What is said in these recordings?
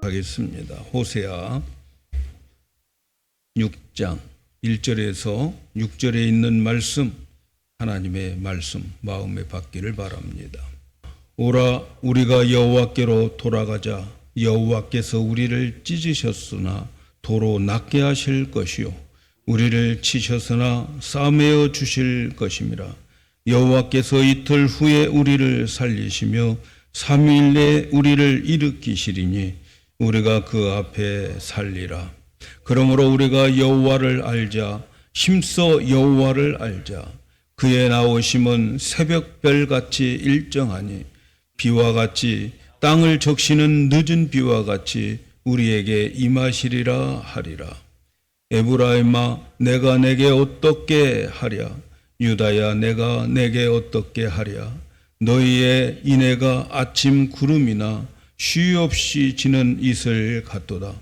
하겠습니다. 호세아 6장 1절에서 6절에 있는 말씀, 하나님의 말씀 마음에 받기를 바랍니다. 오라, 우리가 여호와께로 돌아가자. 여호와께서 우리를 찢으셨으나 도로 낫게 하실 것이요 우리를 치셨으나 싸매어 주실 것임이라. 여호와께서 이틀 후에 우리를 살리시며 3일 내에 우리를 일으키시리니 우리가 그 앞에 살리라. 그러므로 우리가 여호와를 알자. 힘써 여호와를 알자. 그의 나오심은 새벽별같이 일정하니 비와 같이 땅을 적시는 늦은 비와 같이 우리에게 임하시리라 하리라. 에브라임아, 내가 내게 어떻게 하랴? 유다야, 내가 내게 어떻게 하랴? 너희의 인애가 아침 구름이나 쉬 없이 지는 이슬 같도다.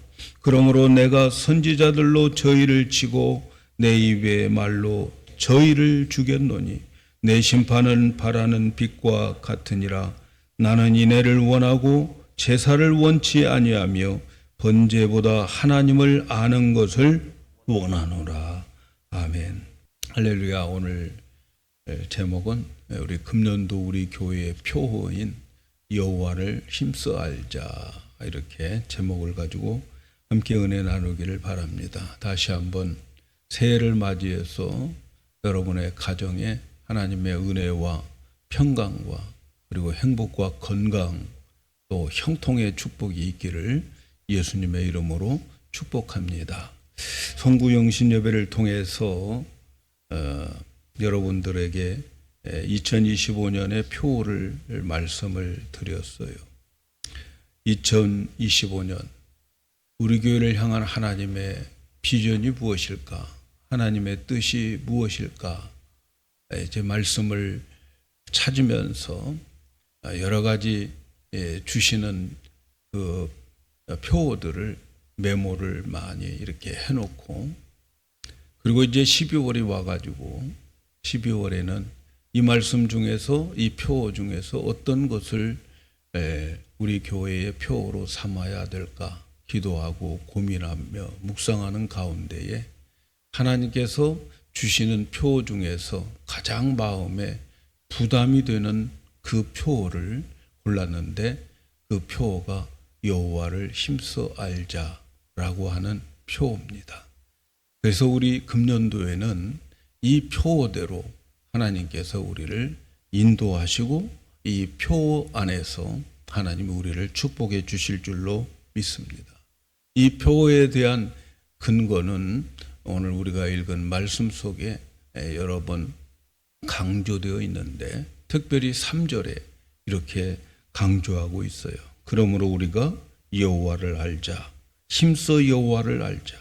그러므로 내가 선지자들로 저희를 치고 내 입의 말로 저희를 죽였노니 내 심판은 바라는 빛과 같으니라. 나는 인애를 원하고 제사를 원치 아니하며 번제보다 하나님을 아는 것을 원하노라. 아멘. 할렐루야. 오늘 제목은 우리 금년도 우리 교회의 표어인 여호와를 힘써 알자, 이렇게 제목을 가지고 함께 은혜 나누기를 바랍니다. 다시 한번 새해를 맞이해서 여러분의 가정에 하나님의 은혜와 평강과 그리고 행복과 건강 또 형통의 축복이 있기를 예수님의 이름으로 축복합니다. 성구영신 예배를 통해서 여러분들에게 2025년의 표를 말씀을 드렸어요. 2025년 우리 교회를 향한 하나님의 비전이 무엇일까? 하나님의 뜻이 무엇일까? 이제 말씀을 찾으면서 여러 가지 주시는 그 표어들을 메모를 많이 이렇게 해놓고, 그리고 이제 12월이 와가지고 12월에는 이 말씀 중에서 이 표어 중에서 어떤 것을 우리 교회의 표어로 삼아야 될까 기도하고 고민하며 묵상하는 가운데에 하나님께서 주시는 표어 중에서 가장 마음에 부담이 되는 그 표어를 골랐는데, 그 표어가 여호와를 힘써 알자라고 하는 표어입니다. 그래서 우리 금년도에는 이 표어대로 하나님께서 우리를 인도하시고 이 표어 안에서 하나님이 우리를 축복해 주실 줄로 믿습니다. 이 표어에 대한 근거는 오늘 우리가 읽은 말씀 속에 여러 번 강조되어 있는데, 특별히 3절에 이렇게 강조하고 있어요. 그러므로 우리가 여호와를 알자. 힘써 여호와를 알자.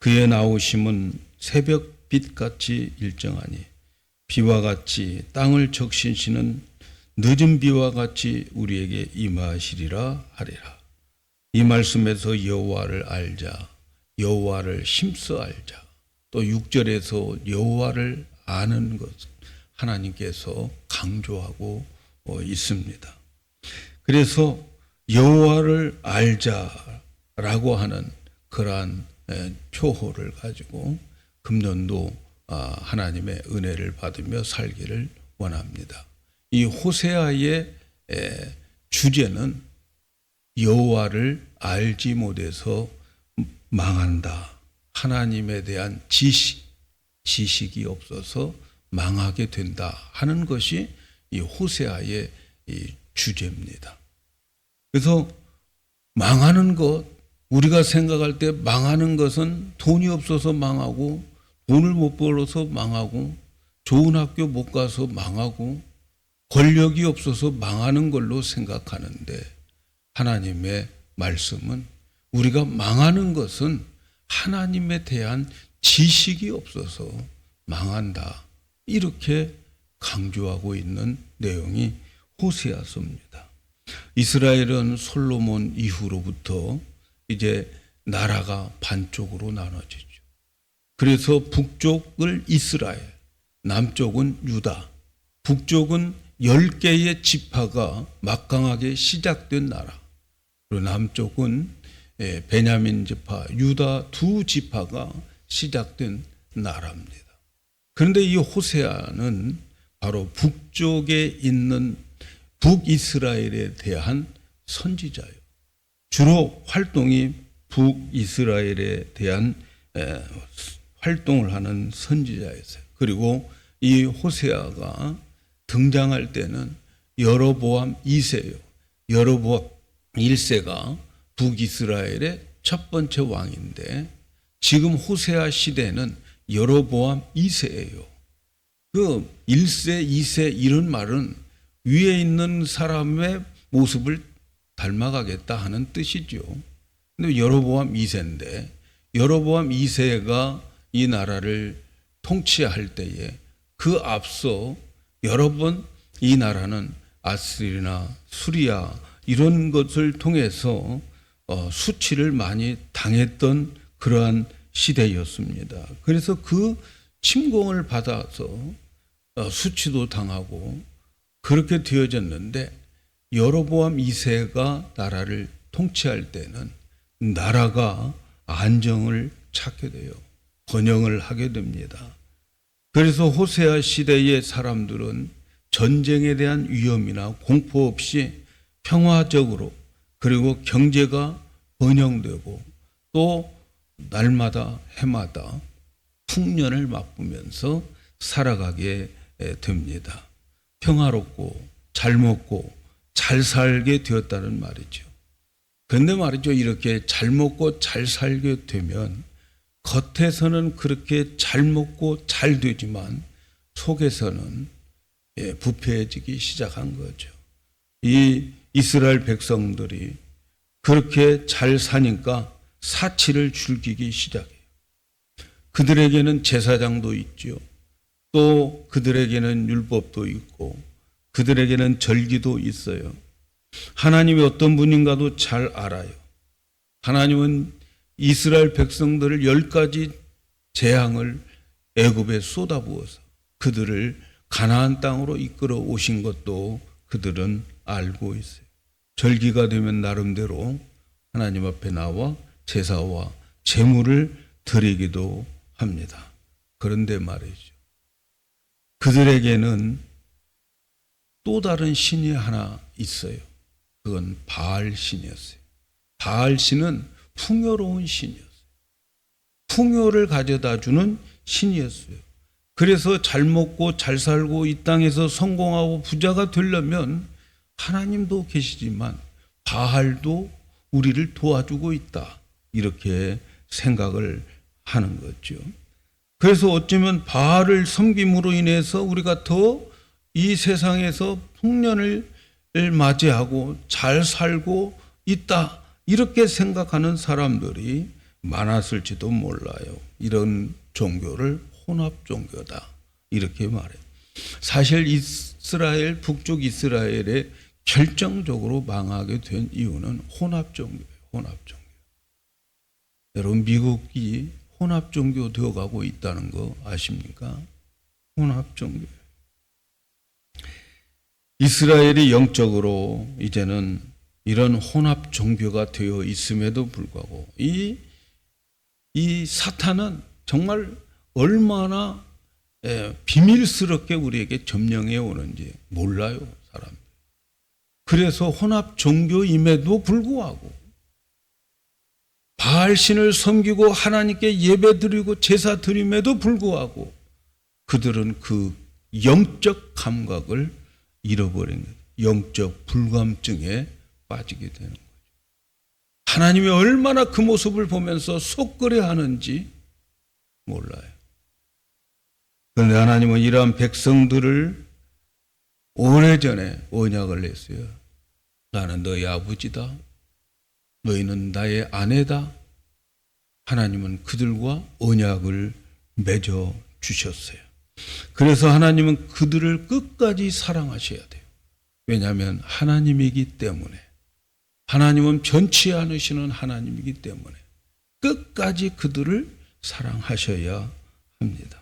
그의 나오심은 새벽 빛같이 일정하니 비와 같이 땅을 적시시는 늦은 비와 같이 우리에게 임하시리라 하리라. 이 말씀에서 여호와를 알자, 여호와를 힘써 알자, 또 6절에서 여호와를 아는 것, 하나님께서 강조하고 있습니다. 그래서 여호와를 알자라고 하는 그러한 표호를 가지고 금년도 하나님의 은혜를 받으며 살기를 원합니다. 이 호세아의 주제는 여호와를 알지 못해서 망한다. 하나님에 대한 지식이 없어서 망하게 된다 하는 것이 이 호세아의 이 주제입니다. 그래서 망하는 것, 우리가 생각할 때 망하는 것은 돈이 없어서 망하고, 돈을 못 벌어서 망하고, 좋은 학교 못 가서 망하고, 권력이 없어서 망하는 걸로 생각하는데, 하나님의 말씀은 우리가 망하는 것은 하나님에 대한 지식이 없어서 망한다, 이렇게 강조하고 있는 내용이 호세아서입니다. 이스라엘은 솔로몬 이후로부터 이제 나라가 반쪽으로 나눠지죠. 그래서 북쪽을 이스라엘, 남쪽은 유다, 북쪽은 10개의 지파가 막강하게 시작된 나라, 그리고 남쪽은 베냐민 지파, 유다 두 지파가 시작된 나라입니다. 그런데 이 호세아는 바로 북쪽에 있는 북이스라엘에 대한 선지자예요. 주로 활동이 북이스라엘에 대한 활동을 하는 선지자였어요. 그리고 이 호세아가 등장할 때는 여로보암 2세예요. 여로보암 1세가 북이스라엘의 첫 번째 왕인데 지금 호세아 시대는 여로보암 2세예요. 그 1세, 2세 이런 말은 위에 있는 사람의 모습을 닮아가겠다 하는 뜻이죠. 근데 여로보암 2세인데 여로보암 2세가 이 나라를 통치할 때에 그 앞서 여러 번 이 나라는 아스리나 수리아 이런 것을 통해서 수치를 많이 당했던 그러한 시대였습니다. 그래서 그 침공을 받아서 수치도 당하고 그렇게 되어졌는데 여로보암 2세가 나라를 통치할 때는 나라가 안정을 찾게 돼요. 번영을 하게 됩니다. 그래서 호세아 시대의 사람들은 전쟁에 대한 위험이나 공포 없이 평화적으로 그리고 경제가 번영되고 또 날마다 해마다 풍년을 맛보면서 살아가게 됩니다. 평화롭고 잘 먹고 잘 살게 되었다는 말이죠. 그런데 말이죠. 이렇게 잘 먹고 잘 살게 되면 겉에서는 그렇게 잘 먹고 잘 되지만 속에서는 부패해지기 시작한 거죠. 이 이스라엘 백성들이 그렇게 잘 사니까 사치를 즐기기 시작해요. 그들에게는 제사장도 있죠. 또 그들에게는 율법도 있고 그들에게는 절기도 있어요. 하나님이 어떤 분인가도 잘 알아요. 하나님은 이스라엘 백성들을 10가지 재앙을 애굽에 쏟아부어서 그들을 가나안 땅으로 이끌어 오신 것도 그들은 알고 있어요. 절기가 되면 나름대로 하나님 앞에 나와 제사와 제물을 드리기도 합니다. 그런데 말이죠. 그들에게는 또 다른 신이 하나 있어요. 그건 바알 신이었어요. 바알 신은 풍요로운 신이었어요. 풍요를 가져다 주는 신이었어요. 그래서 잘 먹고 잘 살고 이 땅에서 성공하고 부자가 되려면 하나님도 계시지만 바알도 우리를 도와주고 있다. 이렇게 생각을 하는 거죠. 그래서 어쩌면 바알을 섬김으로 인해서 우리가 더 이 세상에서 풍년을 맞이하고 잘 살고 있다. 이렇게 생각하는 사람들이 많았을지도 몰라요. 이런 종교를 혼합 종교다. 이렇게 말해요. 사실 이스라엘, 북쪽 이스라엘에 결정적으로 망하게 된 이유는 혼합 종교예요. 혼합 종교. 여러분, 미국이 혼합 종교 되어가고 있다는 거 아십니까? 혼합 종교. 이스라엘이 영적으로 이제는 이런 혼합 종교가 되어 있음에도 불구하고 이 사탄은 정말 얼마나 비밀스럽게 우리에게 점령해 오는지 몰라요, 사람. 그래서 혼합 종교임에도 불구하고 바알신을 섬기고 하나님께 예배드리고 제사 드림에도 불구하고 그들은 그 영적 감각을 잃어버린 거예요. 영적 불감증에 빠지게 되는 거죠. 하나님이 얼마나 그 모습을 보면서 속끓여하는지 몰라요. 그런데 하나님은 이러한 백성들을 오래전에 언약을 했어요. 나는 너희 아버지다. 너희는 나의 아내다. 하나님은 그들과 언약을 맺어 주셨어요. 그래서 하나님은 그들을 끝까지 사랑하셔야 돼요. 왜냐하면 하나님이기 때문에. 하나님은 변치 않으시는 하나님이기 때문에 끝까지 그들을 사랑하셔야 합니다.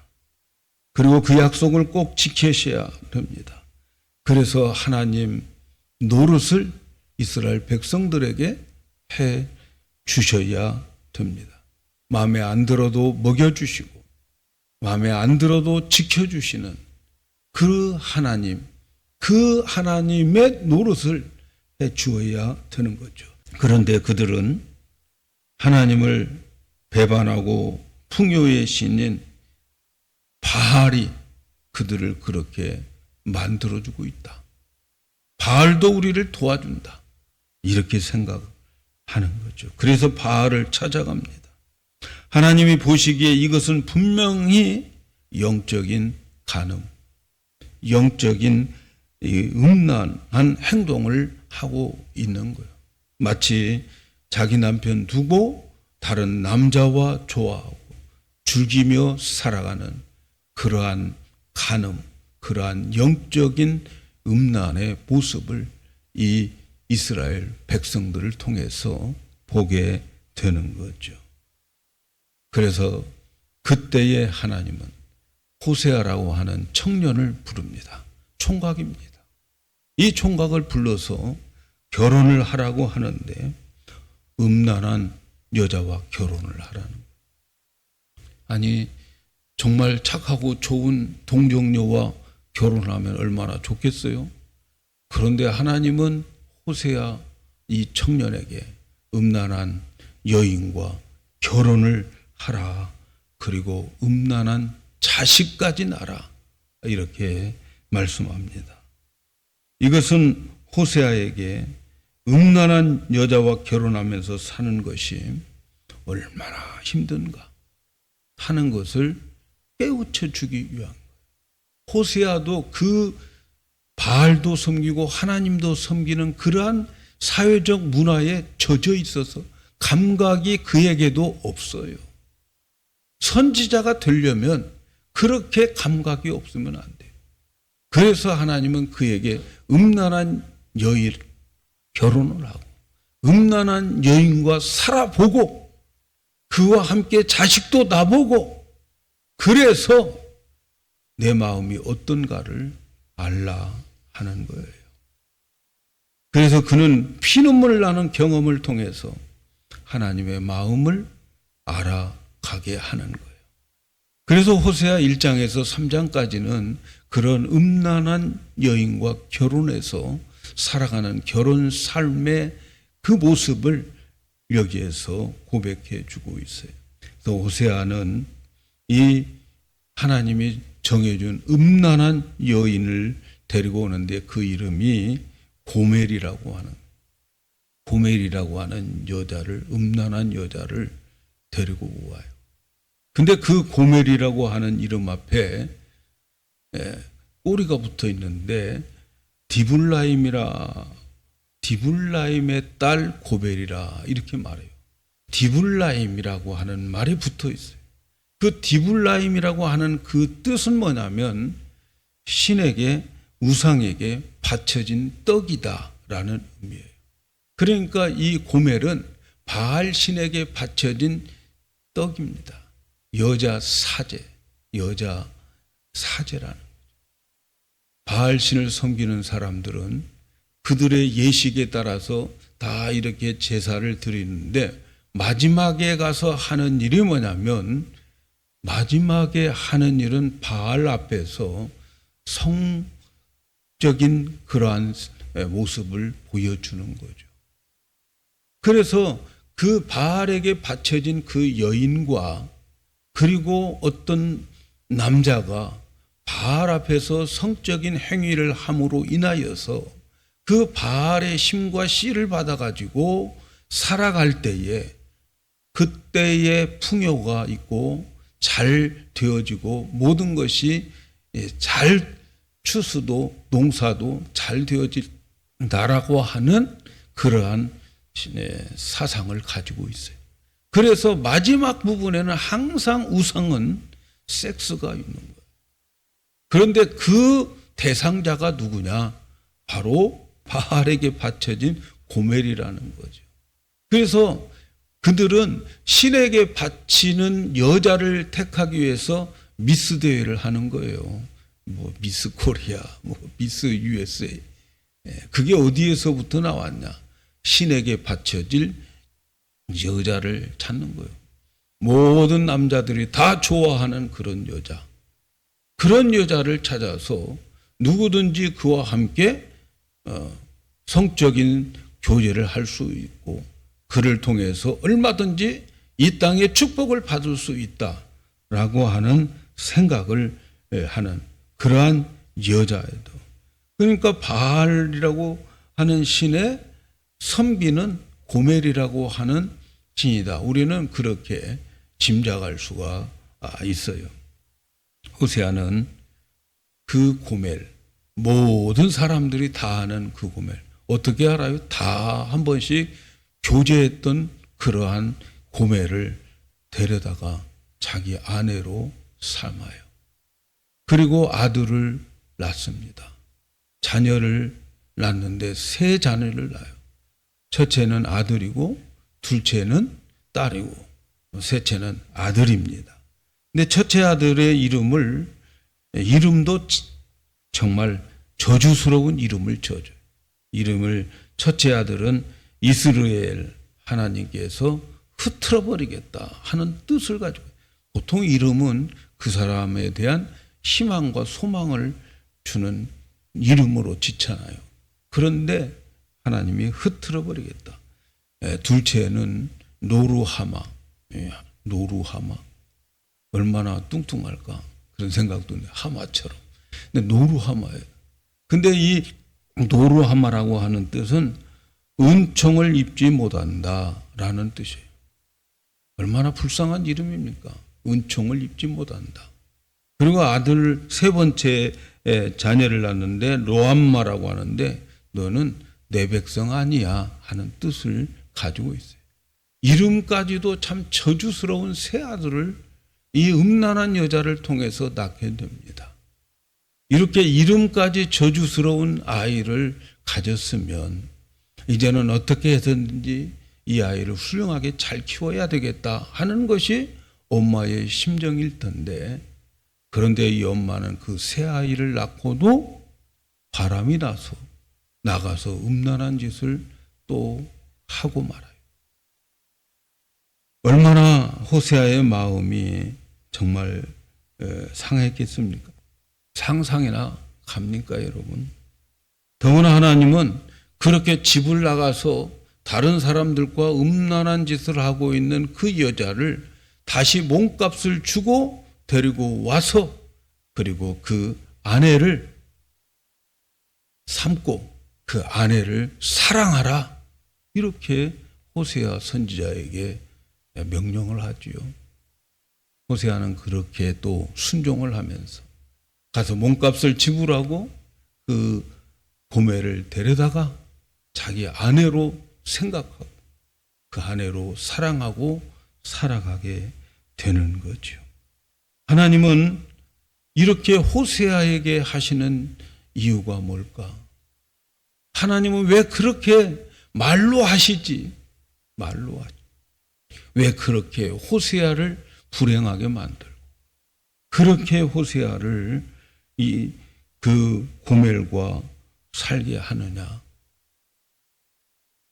그리고 그 약속을 꼭 지키셔야 됩니다. 그래서 하나님 노릇을 이스라엘 백성들에게 해 주셔야 됩니다. 마음에 안 들어도 먹여주시고 마음에 안 들어도 지켜주시는 그 하나님, 그 하나님의 노릇을 해 주어야 되는 거죠. 그런데 그들은 하나님을 배반하고 풍요의 신인 바알이 그들을 그렇게 만들어주고 있다. 바알도 우리를 도와준다. 이렇게 생각하는 거죠. 그래서 바알을 찾아갑니다. 하나님이 보시기에 이것은 분명히 영적인 간음, 영적인 음란한 행동을 하고 있는 거예요. 마치 자기 남편 두고 다른 남자와 좋아하고 즐기며 살아가는 그러한 간음, 그러한 영적인 음란의 모습을 이 이스라엘 백성들을 통해서 보게 되는 거죠. 그래서 그때의 하나님은 호세아라고 하는 청년을 부릅니다. 총각입니다. 이 총각을 불러서 결혼을 하라고 하는데 음란한 여자와 결혼을 하라는 거예요. 아니 정말 착하고 좋은 동정녀와 결혼하면 얼마나 좋겠어요? 그런데 하나님은 호세아 이 청년에게 음란한 여인과 결혼을 하라. 그리고 음란한 자식까지 낳아라. 이렇게 말씀합니다. 이것은 호세아에게 음란한 여자와 결혼하면서 사는 것이 얼마나 힘든가 하는 것을 깨우쳐 주기 위한 거예요. 호세아도 그 바알도 섬기고 하나님도 섬기는 그러한 사회적 문화에 젖어 있어서 감각이 그에게도 없어요. 선지자가 되려면 그렇게 감각이 없으면 안 돼요. 그래서 하나님은 그에게 음란한 여인 결혼을 하고 음란한 여인과 살아보고 그와 함께 자식도 낳아보고 그래서 내 마음이 어떤가를 알라 하는 거예요. 그래서 그는 피눈물 나는 경험을 통해서 하나님의 마음을 알아가게 하는 거예요. 그래서 호세아 1장에서 3장까지는 그런 음란한 여인과 결혼해서 살아가는 결혼 삶의 그 모습을 여기에서 고백해 주고 있어요. 그래서 호세아는 이 하나님이 정해준 음란한 여인을 데리고 오는데 그 이름이 고멜이라고 하는 여자를, 음란한 여자를 데리고 와요. 근데 그 고멜이라고 하는 이름 앞에 꼬리가 붙어 있는데 디블라임의 딸 고멜이라 이렇게 말해요. 디블라임이라고 하는 말이 붙어 있어요. 그 디블라임이라고 하는 그 뜻은 뭐냐면 신에게, 우상에게 바쳐진 떡이다라는 의미예요. 그러니까 이 고멜은 바알 신에게 바쳐진 떡입니다. 여자 사제라는 거죠. 바알 신을 섬기는 사람들은 그들의 예식에 따라서 다 이렇게 제사를 드리는데 마지막에 가서 하는 일이 뭐냐면 마지막에 하는 일은 바알 앞에서 성적인 그러한 모습을 보여주는 거죠. 그래서 그 바알에게 바쳐진 그 여인과 그리고 어떤 남자가 바알 앞에서 성적인 행위를 함으로 인하여서 그 바알의 힘과 씨를 받아가지고 살아갈 때에 그때의 풍요가 있고 잘 되어지고 모든 것이 잘 추수도 농사도 잘 되어진다라고 하는 그러한 사상을 가지고 있어요. 그래서 마지막 부분에는 항상 우상은 섹스가 있는 거예요. 그런데 그 대상자가 누구냐? 바로 바알에게 바쳐진 고멜이라는 거죠. 그래서 그들은 신에게 바치는 여자를 택하기 위해서 미스 대회를 하는 거예요. 뭐 미스 코리아, 뭐 미스 USA. 그게 어디에서부터 나왔냐? 신에게 바쳐질 여자를 찾는 거예요. 모든 남자들이 다 좋아하는 그런 여자. 그런 여자를 찾아서 누구든지 그와 함께 성적인 교제를 할 수 있고 그를 통해서 얼마든지 이 땅에 축복을 받을 수 있다라고 하는 생각을 하는 그러한 여자애도. 그러니까 바알이라고 하는 신의 선비는 고멜이라고 하는 신이다. 우리는 그렇게 짐작할 수가 있어요. 호세아는 그 고멜, 모든 사람들이 다 아는 그 고멜, 어떻게 알아요? 다 한 번씩 교제했던 그러한 고멜을 데려다가 자기 아내로 삼아요. 그리고 아들을 낳습니다. 자녀를 낳는데 세 자녀를 낳아요. 첫째는 아들이고 둘째는 딸이고 셋째는 아들입니다. 근데 첫째 아들의 이름도 정말 저주스러운 이름을 지어줘요. 이름을 첫째 아들은 이스라엘, 하나님께서 흩어버리겠다 하는 뜻을 가지고, 보통 이름은 그 사람에 대한 희망과 소망을 주는 이름으로 짓잖아요. 그런데 하나님이 흩어버리겠다. 둘째는 노루하마. 노루하마. 얼마나 뚱뚱할까 그런 생각도 드는데, 하마처럼. 근데 노루하마예요. 근데 이 노루하마라고 하는 뜻은 은총을 입지 못한다라는 뜻이에요. 얼마나 불쌍한 이름입니까? 은총을 입지 못한다. 그리고 아들 세 번째 자녀를 낳는데 로암마라고 하는데, 너는 내 백성 아니야 하는 뜻을 가지고 있어요. 이름까지도 참 저주스러운 세 아들을 이 음란한 여자를 통해서 낳게 됩니다. 이렇게 이름까지 저주스러운 아이를 가졌으면 이제는 어떻게 해서든지 이 아이를 훌륭하게 잘 키워야 되겠다 하는 것이 엄마의 심정일 텐데, 그런데 이 엄마는 그 새 아이를 낳고도 바람이 나서 나가서 음란한 짓을 또 하고 말아요. 얼마나 호세아의 마음이 정말 상했겠습니까? 상상이나 갑니까, 여러분? 더구나 하나님은 그렇게 집을 나가서 다른 사람들과 음란한 짓을 하고 있는 그 여자를 다시 몸값을 주고 데리고 와서, 그리고 그 아내를 삼고 그 아내를 사랑하라, 이렇게 호세아 선지자에게 명령을 하지요. 호세아는 그렇게 또 순종을 하면서 가서 몸값을 지불하고 그 고멜을 데려다가 자기 아내로 생각하고 그 아내로 사랑하고 살아가게 되는 거죠. 하나님은 이렇게 호세아에게 하시는 이유가 뭘까? 하나님은 왜 그렇게 말로 하시지? 말로 하지. 왜 그렇게 호세아를 불행하게 만들고 그렇게 호세아를 그 고멜과 살게 하느냐?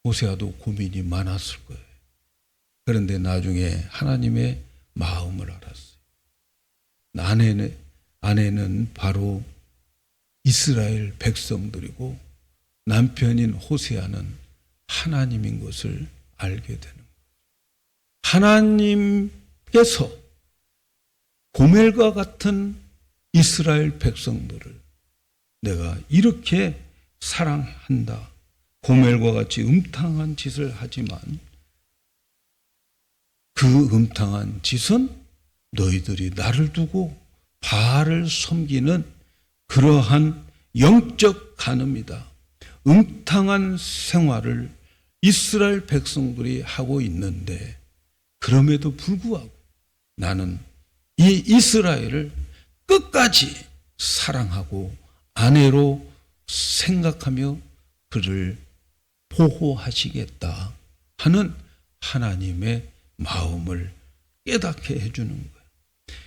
호세아도 고민이 많았을 거예요. 그런데 나중에 하나님의 마음을 알았어요. 아내는 바로 이스라엘 백성들이고 남편인 호세아는 하나님인 것을 알게 되는 거예요. 하나님께서 고멜과 같은 이스라엘 백성들을 내가 이렇게 사랑한다. 고멜과 같이 음탕한 짓을 하지만 그 음탕한 짓은 너희들이 나를 두고 바알을 섬기는 그러한 영적 간음이다. 음탕한 생활을 이스라엘 백성들이 하고 있는데, 그럼에도 불구하고 나는 이 이스라엘을 끝까지 사랑하고 아내로 생각하며 그를 보호하시겠다 하는 하나님의 마음을 깨닫게 해주는 거예요.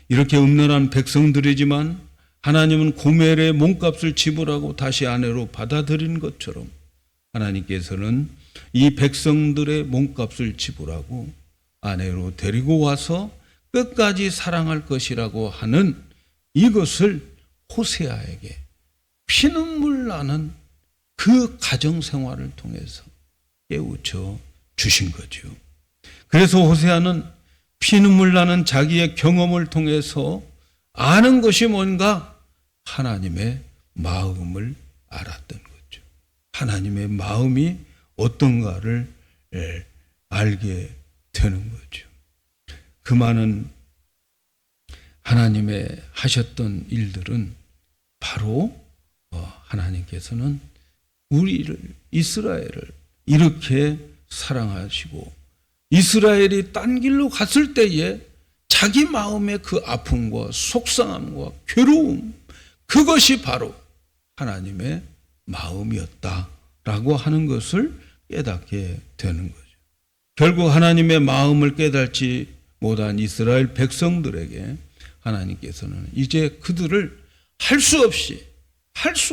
이렇게 음란한 백성들이지만 하나님은 고멜의 몸값을 지불하고 다시 아내로 받아들인 것처럼 하나님께서는 이 백성들의 몸값을 지불하고 아내로 데리고 와서 끝까지 사랑할 것이라고 하는 이것을 호세아에게 피눈물 나는 그 가정생활을 통해서 깨우쳐 주신 거죠. 그래서 호세아는 피눈물 나는 자기의 경험을 통해서 아는 것이 뭔가 하나님의 마음을 알았던 거죠. 하나님의 마음이 어떤가를 알게 되는 거죠. 그 많은 하나님의 하셨던 일들은 바로 하나님께서는 우리를, 이스라엘을 이렇게 사랑하시고 이스라엘이 딴 길로 갔을 때에 자기 마음의 그 아픔과 속상함과 괴로움, 그것이 바로 하나님의 마음이었다라고 하는 것을 깨닫게 되는 거죠. 결국 하나님의 마음을 깨닫지 못한 이스라엘 백성들에게 하나님께서는 이제 그들을 할 수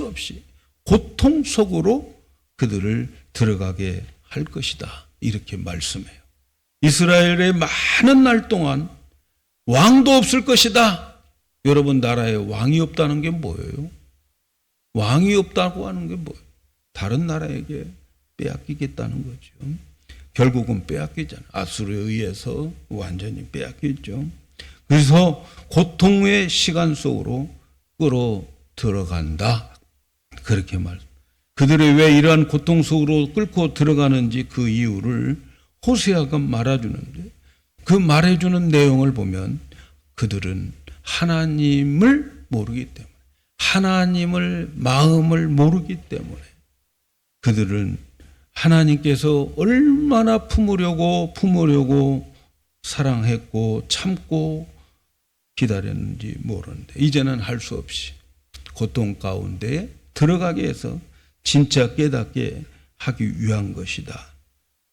없이 고통 속으로 그들을 들어가게 할 것이다, 이렇게 말씀해요. 이스라엘의 많은 날 동안 왕도 없을 것이다. 여러분, 나라에 왕이 없다는 게 뭐예요? 왕이 없다고 하는 게 뭐예요? 다른 나라에게 빼앗기겠다는 거죠. 결국은 빼앗기잖아요. 아수르에 의해서 완전히 빼앗겼죠. 그래서 고통의 시간 속으로 끌어 들어간다, 그렇게 그들이 왜 이러한 고통 속으로 끌고 들어가는지 그 이유를 호세아가 말해주는데, 그 말해주는 내용을 보면 그들은 하나님을 모르기 때문에, 하나님을 마음을 모르기 때문에 그들은 하나님께서 얼마나 품으려고 사랑했고 참고 기다렸는지 모르는데, 이제는 할 수 없이 고통 가운데 들어가게 해서 진짜 깨닫게 하기 위한 것이다.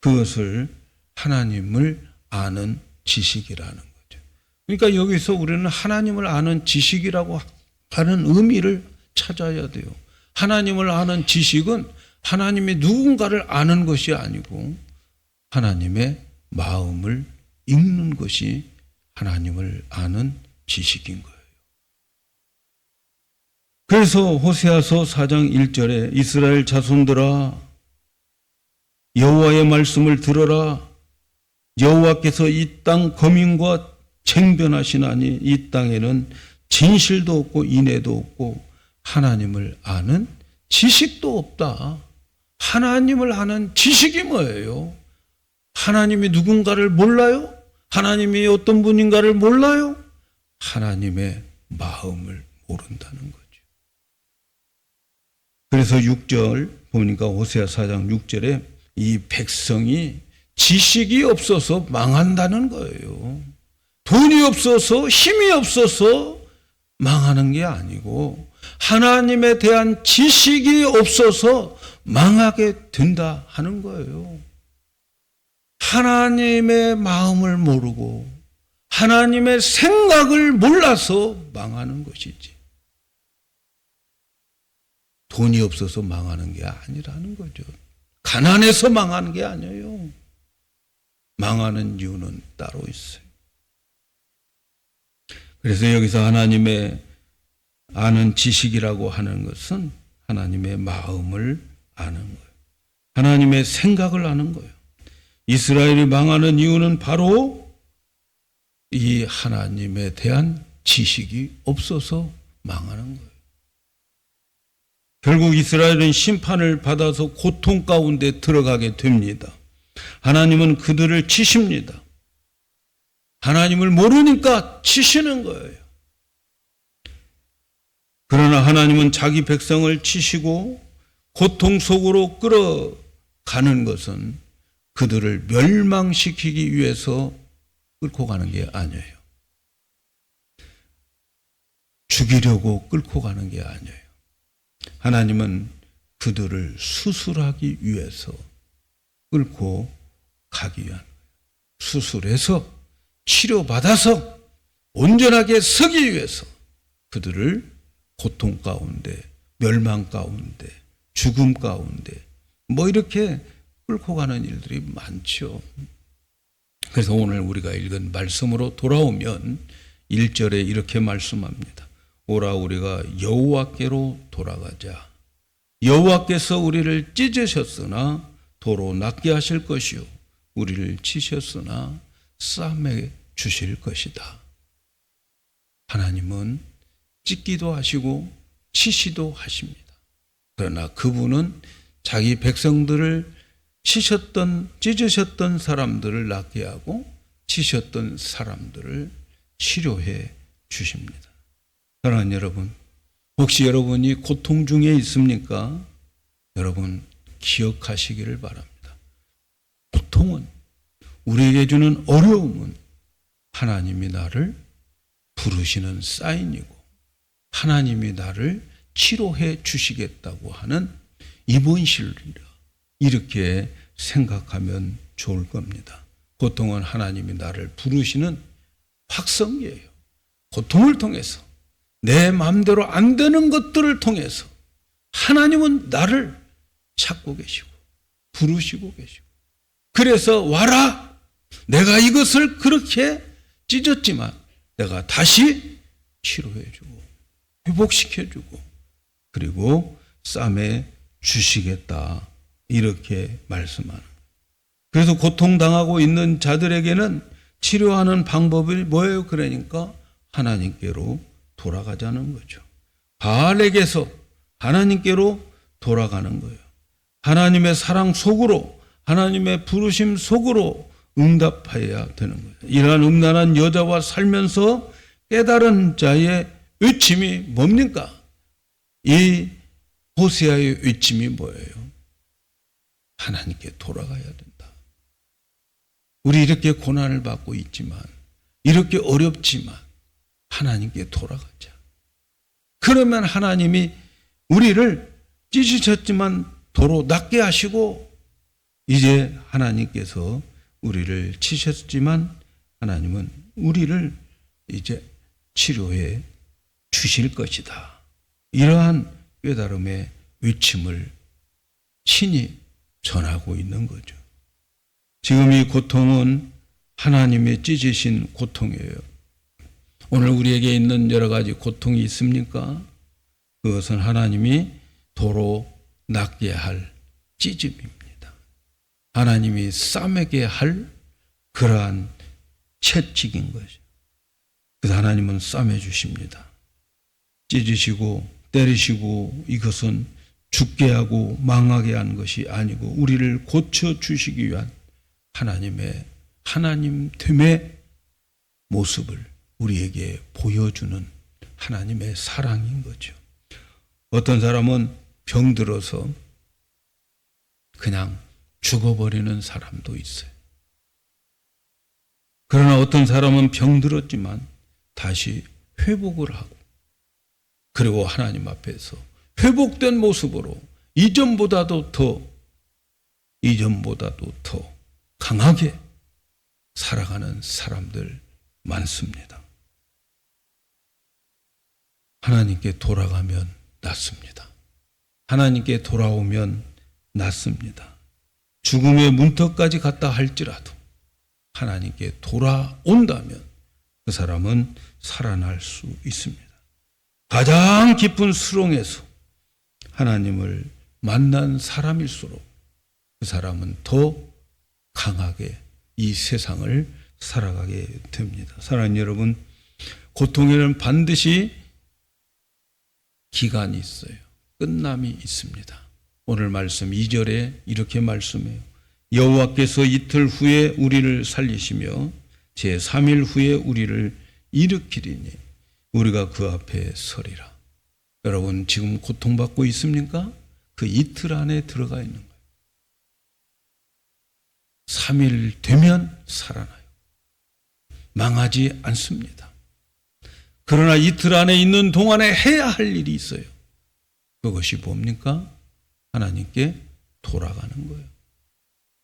그것을 하나님을 아는 지식이라는 거죠. 그러니까 여기서 우리는 하나님을 아는 지식이라고 하는 의미를 찾아야 돼요. 하나님을 아는 지식은 하나님의 누군가를 아는 것이 아니고 하나님의 마음을 읽는 것이 하나님을 아는 지식인 거예요. 그래서 호세아서 4장 1절에 이스라엘 자손들아, 여호와의 말씀을 들어라. 여호와께서 이 땅 거민과 쟁변하시나니 이 땅에는 진실도 없고 인애도 없고 하나님을 아는 지식도 없다. 하나님을 아는 지식이 뭐예요? 하나님이 누군가를 몰라요? 하나님이 어떤 분인가를 몰라요? 하나님의 마음을 모른다는 거죠. 그래서 6절 보니까 호세아 4장 6절에 이 백성이 지식이 없어서 망한다는 거예요. 돈이 없어서, 힘이 없어서 망하는 게 아니고 하나님에 대한 지식이 없어서 망하게 된다 하는 거예요. 하나님의 마음을 모르고 하나님의 생각을 몰라서 망하는 것이지, 돈이 없어서 망하는 게 아니라는 거죠. 가난해서 망하는 게 아니에요. 망하는 이유는 따로 있어요. 그래서 여기서 하나님의 아는 지식이라고 하는 것은 하나님의 마음을 아는 거예요. 하나님의 생각을 아는 거예요. 이스라엘이 망하는 이유는 바로 이 하나님에 대한 지식이 없어서 망하는 거예요. 결국 이스라엘은 심판을 받아서 고통 가운데 들어가게 됩니다. 하나님은 그들을 치십니다. 하나님을 모르니까 치시는 거예요. 그러나 하나님은 자기 백성을 치시고 고통 속으로 끌어가는 것은 그들을 멸망시키기 위해서 끌고 가는 게 아니에요. 죽이려고 끌고 가는 게 아니에요. 하나님은 그들을 수술하기 위해서 끌고 가기 위한, 수술해서 치료받아서 온전하게 서기 위해서 그들을 고통 가운데, 멸망 가운데, 죽음 가운데 이렇게 끌고 가는 일들이 많죠. 그래서 오늘 우리가 읽은 말씀으로 돌아오면 1절에 이렇게 말씀합니다. 오라 우리가 여호와께로 돌아가자. 여호와께서 우리를 찢으셨으나 도로 낫게 하실 것이요 우리를 치셨으나 싸매 주실 것이다. 하나님은 찢기도 하시고 치시도 하십니다. 그러나 그분은 자기 백성들을 찢으셨던 사람들을 낫게 하고 치셨던 사람들을 치료해 주십니다. 사랑하는 여러분, 혹시 여러분이 고통 중에 있습니까? 여러분 기억하시기를 바랍니다. 고통은, 우리에게 주는 어려움은 하나님이 나를 부르시는 사인이고 하나님이 나를 치료해 주시겠다고 하는 입원실이라 이렇게 생각하면 좋을 겁니다. 고통은 하나님이 나를 부르시는 확성기예요. 고통을 통해서 내 마음대로 안 되는 것들을 통해서 하나님은 나를 찾고 계시고 부르시고 계시고, 그래서 와라, 내가 이것을 그렇게 찢었지만 내가 다시 치료해주고 회복시켜주고 그리고 싸매 주시겠다 이렇게 말씀하는 거예요. 그래서 고통당하고 있는 자들에게는 치료하는 방법이 뭐예요? 그러니까 하나님께로 돌아가자는 거죠. 바알에게서 하나님께로 돌아가는 거예요. 하나님의 사랑 속으로, 하나님의 부르심 속으로 응답해야 되는 거예요. 이러한 음란한 여자와 살면서 깨달은 자의 외침이 뭡니까? 이 호세아의 외침이 뭐예요? 하나님께 돌아가야 된다. 우리 이렇게 고난을 받고 있지만, 이렇게 어렵지만 하나님께 돌아가자. 그러면 하나님이 우리를 찢으셨지만 도로 낫게 하시고, 이제 하나님께서 우리를 치셨지만 하나님은 우리를 이제 치료해 주실 것이다. 이러한 깨달음의 외침을 친히 전하고 있는 거죠. 지금 이 고통은 하나님의 찢으신 고통이에요. 오늘 우리에게 있는 여러 가지 고통이 있습니까? 그것은 하나님이 도로 낫게 할 찢음입니다. 하나님이 싸매게 할 그러한 채찍인 거죠. 그래서 하나님은 싸매 주십니다. 찢으시고 때리시고 이것은 죽게 하고 망하게 한 것이 아니고 우리를 고쳐주시기 위한 하나님됨의 모습을 우리에게 보여주는 하나님의 사랑인 거죠. 어떤 사람은 병들어서 그냥 죽어버리는 사람도 있어요. 그러나 어떤 사람은 병들었지만 다시 회복을 하고, 그리고 하나님 앞에서 회복된 모습으로 이전보다도 더 강하게 살아가는 사람들 많습니다. 하나님께 돌아가면 낫습니다. 하나님께 돌아오면 낫습니다. 죽음의 문턱까지 갔다 할지라도 하나님께 돌아온다면 그 사람은 살아날 수 있습니다. 가장 깊은 수렁에서 하나님을 만난 사람일수록 그 사람은 더 강하게 이 세상을 살아가게 됩니다. 사랑하는 여러분, 고통에는 반드시 기간이 있어요. 끝남이 있습니다. 오늘 말씀 2절에 이렇게 말씀해요. 여호와께서 이틀 후에 우리를 살리시며 제3일 후에 우리를 일으키리니 우리가 그 앞에 서리라. 여러분 지금 고통받고 있습니까? 그 이틀 안에 들어가 있는 거예요. 3일 되면 살아나요. 망하지 않습니다. 그러나 이틀 안에 있는 동안에 해야 할 일이 있어요. 그것이 뭡니까? 하나님께 돌아가는 거예요.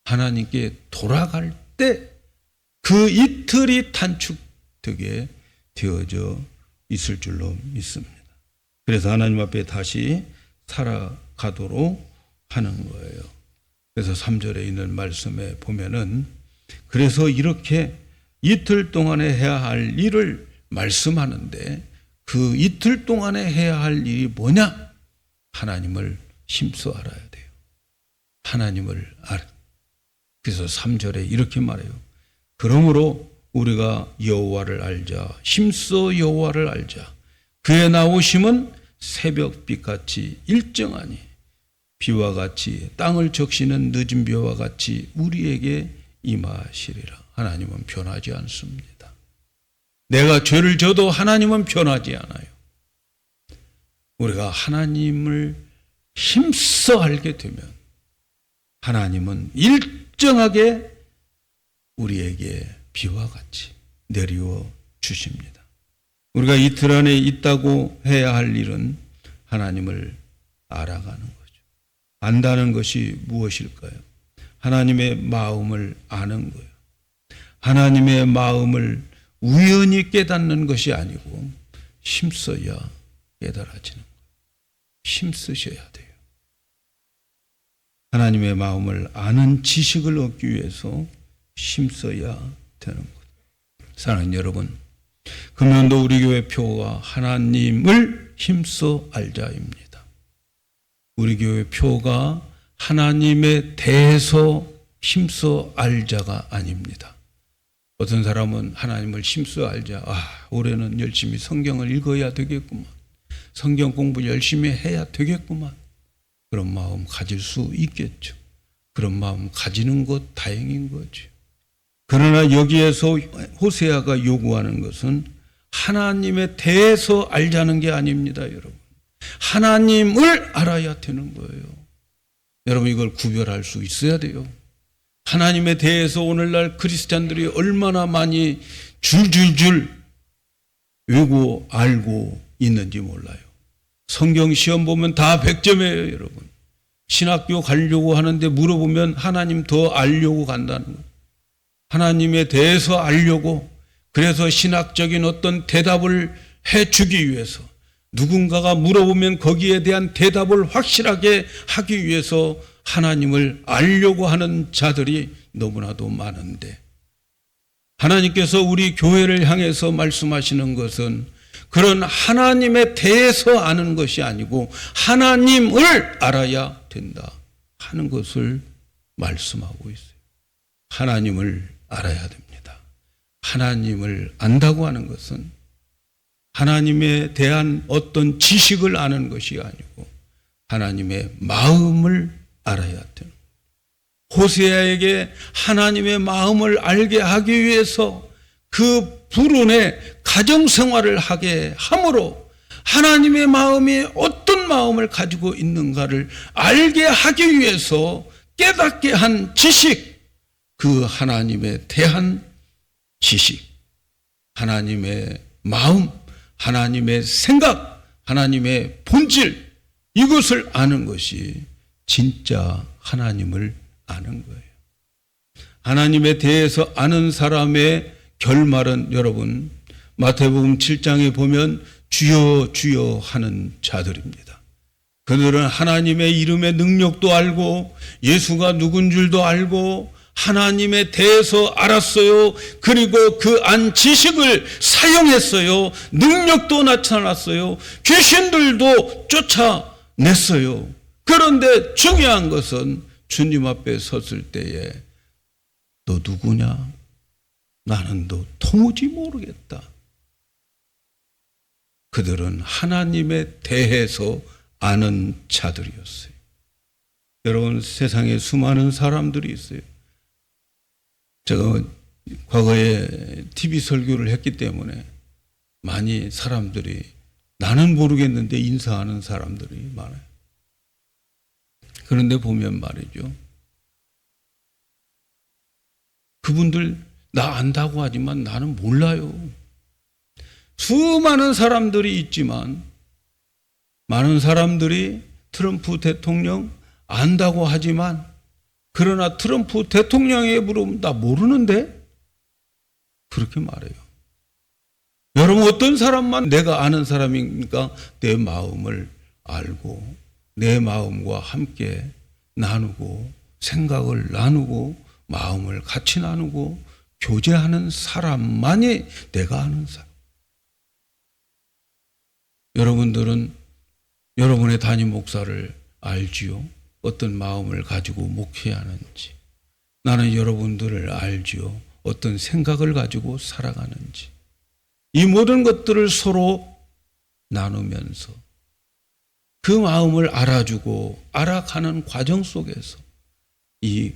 하나님께 돌아갈 때 그 이틀이 단축되게 되어져 있을 줄로 믿습니다. 그래서 하나님 앞에 다시 살아가도록 하는 거예요. 그래서 3절에 있는 말씀에 보면은 그래서 이렇게 이틀 동안에 해야 할 일을 말씀하는데 그 이틀 동안에 해야 할 일이 뭐냐? 하나님을 힘써 알아야 돼요. 하나님을 알아. 그래서 3절에 이렇게 말해요. 그러므로 우리가 여호와를 알자. 힘써 여호와를 알자. 그의 나오심은 새벽빛같이 일정하니 비와 같이 땅을 적시는 늦은 비와 같이 우리에게 임하시리라. 하나님은 변하지 않습니다. 내가 죄를 져도 하나님은 변하지 않아요. 우리가 하나님을 힘써 알게 되면 하나님은 일정하게 우리에게 비와 같이 내리워 주십니다. 우리가 이틀 안에 있다고 해야 할 일은 하나님을 알아가는 거죠. 안다는 것이 무엇일까요? 하나님의 마음을 아는 거예요. 하나님의 마음을 우연히 깨닫는 것이 아니고 힘써야 깨달아지는 거예요. 힘쓰셔야 돼요. 하나님의 마음을 아는 지식을 얻기 위해서 힘써야 되는 거예요. 사랑하는 여러분, 금년도 우리 교회 표가 하나님을 힘써 알자입니다. 우리 교회 표가 하나님에 대해서 힘써 알자가 아닙니다. 어떤 사람은 하나님을 힘써 알자. 올해는 열심히 성경을 읽어야 되겠구만. 성경 공부 열심히 해야 되겠구만. 그런 마음 가질 수 있겠죠. 그런 마음 가지는 것 다행인 거죠. 그러나 여기에서 호세아가 요구하는 것은 하나님에 대해서 알자는 게 아닙니다, 여러분. 하나님을 알아야 되는 거예요. 여러분, 이걸 구별할 수 있어야 돼요. 하나님에 대해서 오늘날 크리스찬들이 얼마나 많이 줄줄줄 외고 알고 있는지 몰라요. 성경 시험 보면 다 100점이에요, 여러분. 신학교 가려고 하는데 물어보면 하나님 더 알려고 간다는 거예요. 하나님에 대해서 알려고, 그래서 신학적인 어떤 대답을 해주기 위해서, 누군가가 물어보면 거기에 대한 대답을 확실하게 하기 위해서 하나님을 알려고 하는 자들이 너무나도 많은데, 하나님께서 우리 교회를 향해서 말씀하시는 것은 그런 하나님에 대해서 아는 것이 아니고 하나님을 알아야 된다 하는 것을 말씀하고 있어요. 하나님을 알아야 됩니다. 하나님을 안다고 하는 것은 하나님에 대한 어떤 지식을 아는 것이 아니고 하나님의 마음을 알아야 되는 거예요. 호세아에게 하나님의 마음을 알게 하기 위해서 그 불운의 가정생활을 하게 함으로 하나님의 마음이 어떤 마음을 가지고 있는가를 알게 하기 위해서 깨닫게 한 지식, 그 하나님에 대한 지식, 하나님의 마음, 하나님의 생각, 하나님의 본질, 이것을 아는 것이 진짜 하나님을 아는 거예요. 하나님에 대해서 아는 사람의 결말은 여러분, 마태복음 7장에 보면 주여 주여 하는 자들입니다. 그들은 하나님의 이름의 능력도 알고 예수가 누군 줄도 알고 하나님에 대해서 알았어요. 그리고 그 안 지식을 사용했어요. 능력도 나타났어요. 귀신들도 쫓아냈어요. 그런데 중요한 것은 주님 앞에 섰을 때에 너 누구냐? 나는 너 도무지 모르겠다. 그들은 하나님에 대해서 아는 자들이었어요. 여러분, 세상에 수많은 사람들이 있어요. 제가 과거에 TV 설교를 했기 때문에 많이 사람들이 나는 모르겠는데 인사하는 사람들이 많아요. 그런데 보면 말이죠. 그분들 나 안다고 하지만 나는 몰라요. 수많은 사람들이 있지만 많은 사람들이 트럼프 대통령 안다고 하지만 그러나 트럼프 대통령에게 물으면 나 모르는데? 그렇게 말해요. 여러분, 어떤 사람만 내가 아는 사람이니까 내 마음을 알고 내 마음과 함께 나누고 생각을 나누고 마음을 같이 나누고 교제하는 사람만이 내가 아는 사람. 여러분들은 여러분의 담임 목사를 알지요? 어떤 마음을 가지고 목회하는지. 나는 여러분들을 알지요? 어떤 생각을 가지고 살아가는지. 이 모든 것들을 서로 나누면서 그 마음을 알아주고 알아가는 과정 속에서 이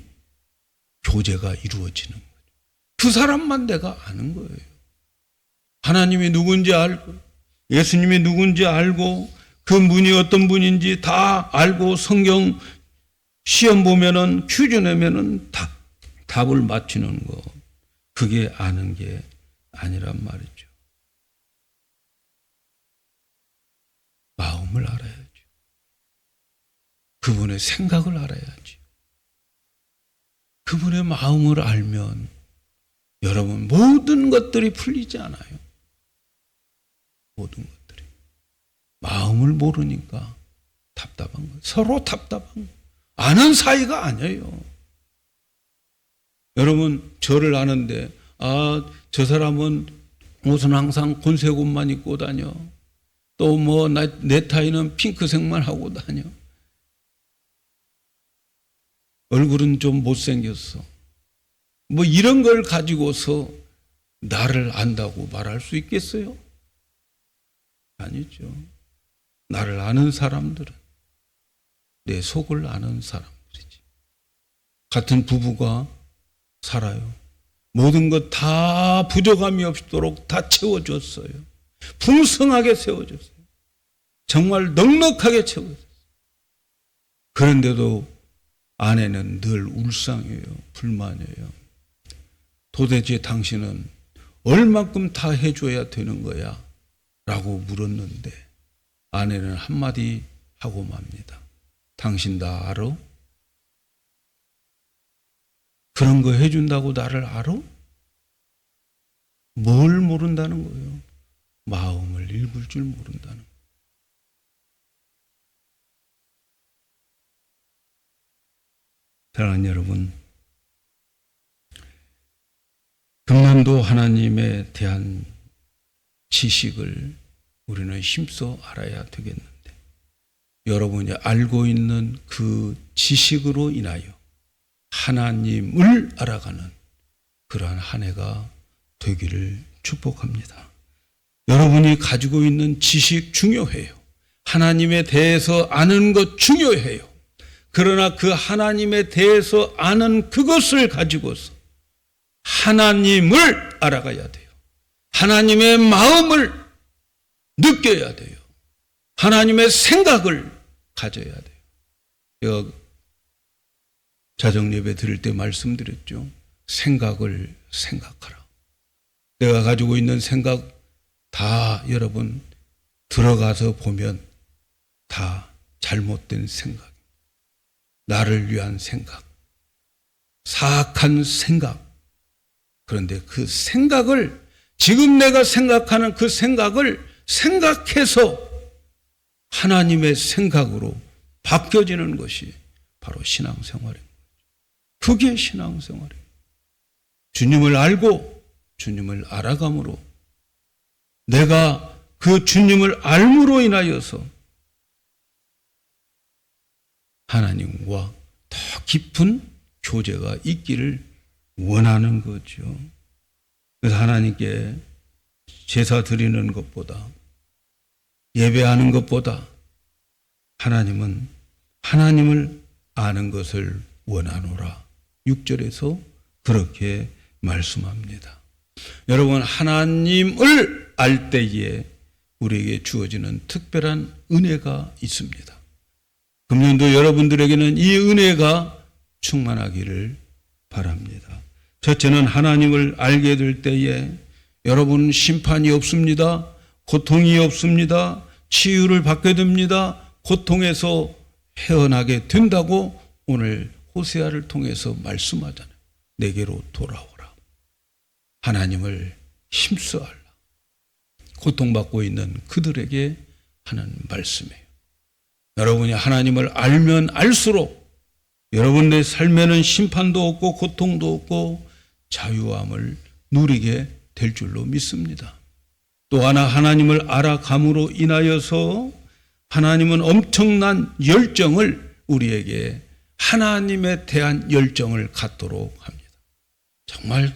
교제가 이루어지는 거예요. 그 사람만 내가 아는 거예요. 하나님이 누군지 알고 예수님이 누군지 알고 그 분이 어떤 분인지 다 알고 성경 시험 보면은 퀴즈 내면은 다 답을 맞추는 거. 그게 아는 게 아니란 말이죠. 마음을 알아야죠. 그분의 생각을 알아야지. 그분의 마음을 알면 여러분 모든 것들이 풀리지 않아요. 모든 것들이. 마음을 모르니까 답답한 거예요. 서로 답답한 거예요. 아는 사이가 아니에요. 여러분 저를 아는데 저 사람은 옷은 항상 곤색 옷만 입고 다녀. 또 뭐 넥타이는 핑크색만 하고 다녀. 얼굴은 좀 못생겼어. 뭐 이런 걸 가지고서 나를 안다고 말할 수 있겠어요? 아니죠. 나를 아는 사람들은 내 속을 아는 사람들이지. 같은 부부가 살아요. 모든 것 다 부족함이 없도록 다 채워줬어요. 풍성하게 세워줬어요. 정말 넉넉하게 채워줬어요. 그런데도 아내는 늘 울상이에요. 불만이에요. 도대체 당신은 얼만큼 다 해줘야 되는 거야? 라고 물었는데 아내는 한마디 하고 맙니다. 당신 다 알아? 그런 거 해준다고 나를 알아? 뭘 모른다는 거예요? 마음을 읽을 줄 모른다는 거예요. 사랑하는 여러분, 금년도 하나님에 대한 지식을 우리는 힘써 알아야 되겠는데 여러분이 알고 있는 그 지식으로 인하여 하나님을 알아가는 그러한 한 해가 되기를 축복합니다. 여러분이 가지고 있는 지식 중요해요. 하나님에 대해서 아는 것 중요해요. 그러나 그 하나님에 대해서 아는 그것을 가지고서 하나님을 알아가야 돼요. 하나님의 마음을 느껴야 돼요. 하나님의 생각을 가져야 돼요. 제가 자정예배 드릴 때 말씀드렸죠. 생각을 생각하라. 내가 가지고 있는 생각 다 여러분 들어가서 보면 다 잘못된 생각. 나를 위한 생각. 사악한 생각. 그런데 그 생각을 지금 내가 생각하는 그 생각을 생각해서 하나님의 생각으로 바뀌어지는 것이 바로 신앙생활입니다. 그게 신앙생활이에요. 주님을 알고 주님을 알아감으로 내가 그 주님을 알므로 인하여서 하나님과 더 깊은 교제가 있기를 원하는 거죠. 그래서 하나님께 제사 드리는 것보다 예배하는 것보다 하나님은 하나님을 아는 것을 원하노라. 6절에서 그렇게 말씀합니다. 여러분 하나님을 알 때에 우리에게 주어지는 특별한 은혜가 있습니다. 금년도 여러분들에게는 이 은혜가 충만하기를 바랍니다. 첫째는 하나님을 알게 될 때에 여러분 심판이 없습니다. 고통이 없습니다. 치유를 받게 됩니다. 고통에서 헤어나게 된다고 오늘 호세아를 통해서 말씀하잖아요. 내게로 돌아오라. 하나님을 힘써 알라. 고통받고 있는 그들에게 하는 말씀이에요. 여러분이 하나님을 알면 알수록 여러분의 삶에는 심판도 없고 고통도 없고 자유함을 누리게 될 줄로 믿습니다. 또 하나 하나님을 알아감으로 인하여서 하나님은 엄청난 열정을 우리에게 하나님에 대한 열정을 갖도록 합니다. 정말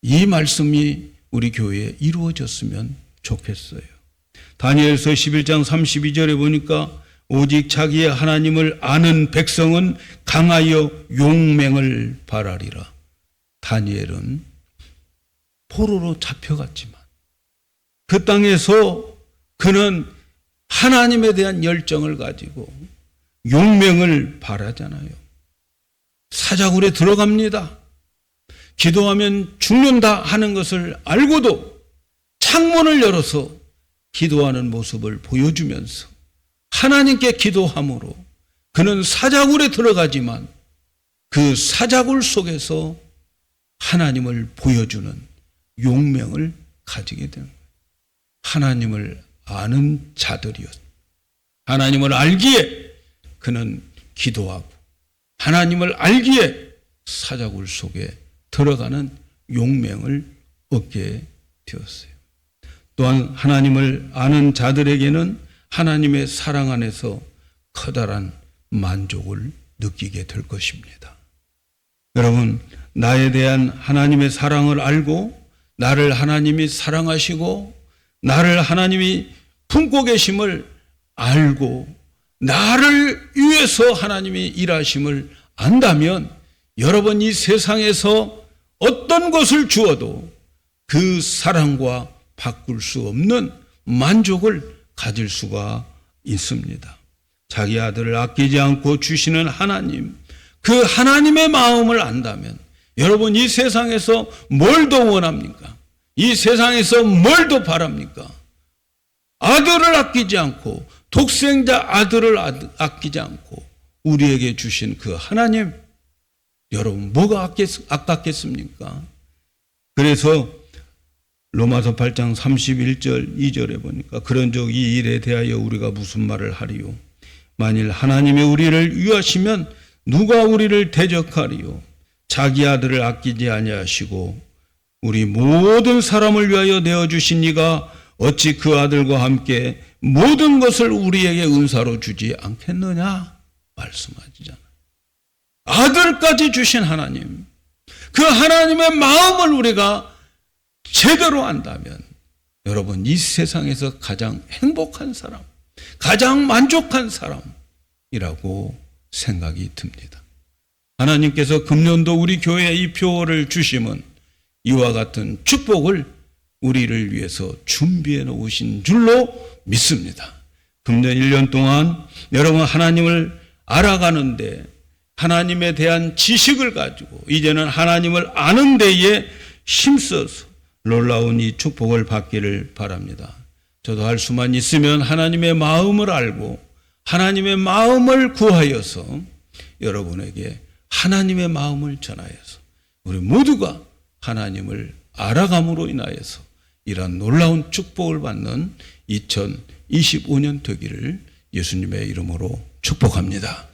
이 말씀이 우리 교회에 이루어졌으면 좋겠어요. 다니엘서 11장 32절에 보니까 오직 자기의 하나님을 아는 백성은 강하여 용맹을 발하리라. 다니엘은 포로로 잡혀갔지만 그 땅에서 그는 하나님에 대한 열정을 가지고 용맹을 발하잖아요. 사자굴에 들어갑니다. 기도하면 죽는다 하는 것을 알고도 창문을 열어서 기도하는 모습을 보여주면서 하나님께 기도함으로 그는 사자굴에 들어가지만 그 사자굴 속에서 하나님을 보여주는 용맹을 가지게 되는 거예요. 하나님을 아는 자들이었. 하나님을 알기에 그는 기도하고 하나님을 알기에 사자굴 속에 들어가는 용맹을 얻게 되었어요. 또한 하나님을 아는 자들에게는 하나님의 사랑 안에서 커다란 만족을 느끼게 될 것입니다. 여러분, 나에 대한 하나님의 사랑을 알고 나를 하나님이 사랑하시고 나를 하나님이 품고 계심을 알고 나를 위해서 하나님이 일하심을 안다면 여러분 이 세상에서 어떤 것을 주어도 그 사랑과 바꿀 수 없는 만족을 가질 수가 있습니다. 자기 아들을 아끼지 않고 주시는 하나님, 그 하나님의 마음을 안다면 여러분 이 세상에서 뭘 더 원합니까? 이 세상에서 뭘 더 바랍니까? 아들을 아끼지 않고 독생자 아들을 아끼지 않고 우리에게 주신 그 하나님, 여러분 뭐가 아깝겠습니까? 그래서 로마서 8장 31절 2절에 보니까 그런즉 이 일에 대하여 우리가 무슨 말을 하리요? 만일 하나님이 우리를 위하시면 누가 우리를 대적하리요? 자기 아들을 아끼지 아니하시고 우리 모든 사람을 위하여 내어주신 이가 어찌 그 아들과 함께 모든 것을 우리에게 은사로 주지 않겠느냐 말씀하시잖아요. 아들까지 주신 하나님, 그 하나님의 마음을 우리가 제대로 안다면 여러분 이 세상에서 가장 행복한 사람, 가장 만족한 사람이라고 생각이 듭니다. 하나님께서 금년도 우리 교회에 이 표를 주심은 이와 같은 축복을 우리를 위해서 준비해 놓으신 줄로 믿습니다. 금년 1년 동안 여러분 하나님을 알아가는데 하나님에 대한 지식을 가지고 이제는 하나님을 아는 데에 힘써서 놀라운 이 축복을 받기를 바랍니다. 저도 할 수만 있으면 하나님의 마음을 알고 하나님의 마음을 구하여서 여러분에게 하나님의 마음을 전하여서 우리 모두가 하나님을 알아감으로 인하여서 이러한 놀라운 축복을 받는 2025년 되기를 예수님의 이름으로 축복합니다.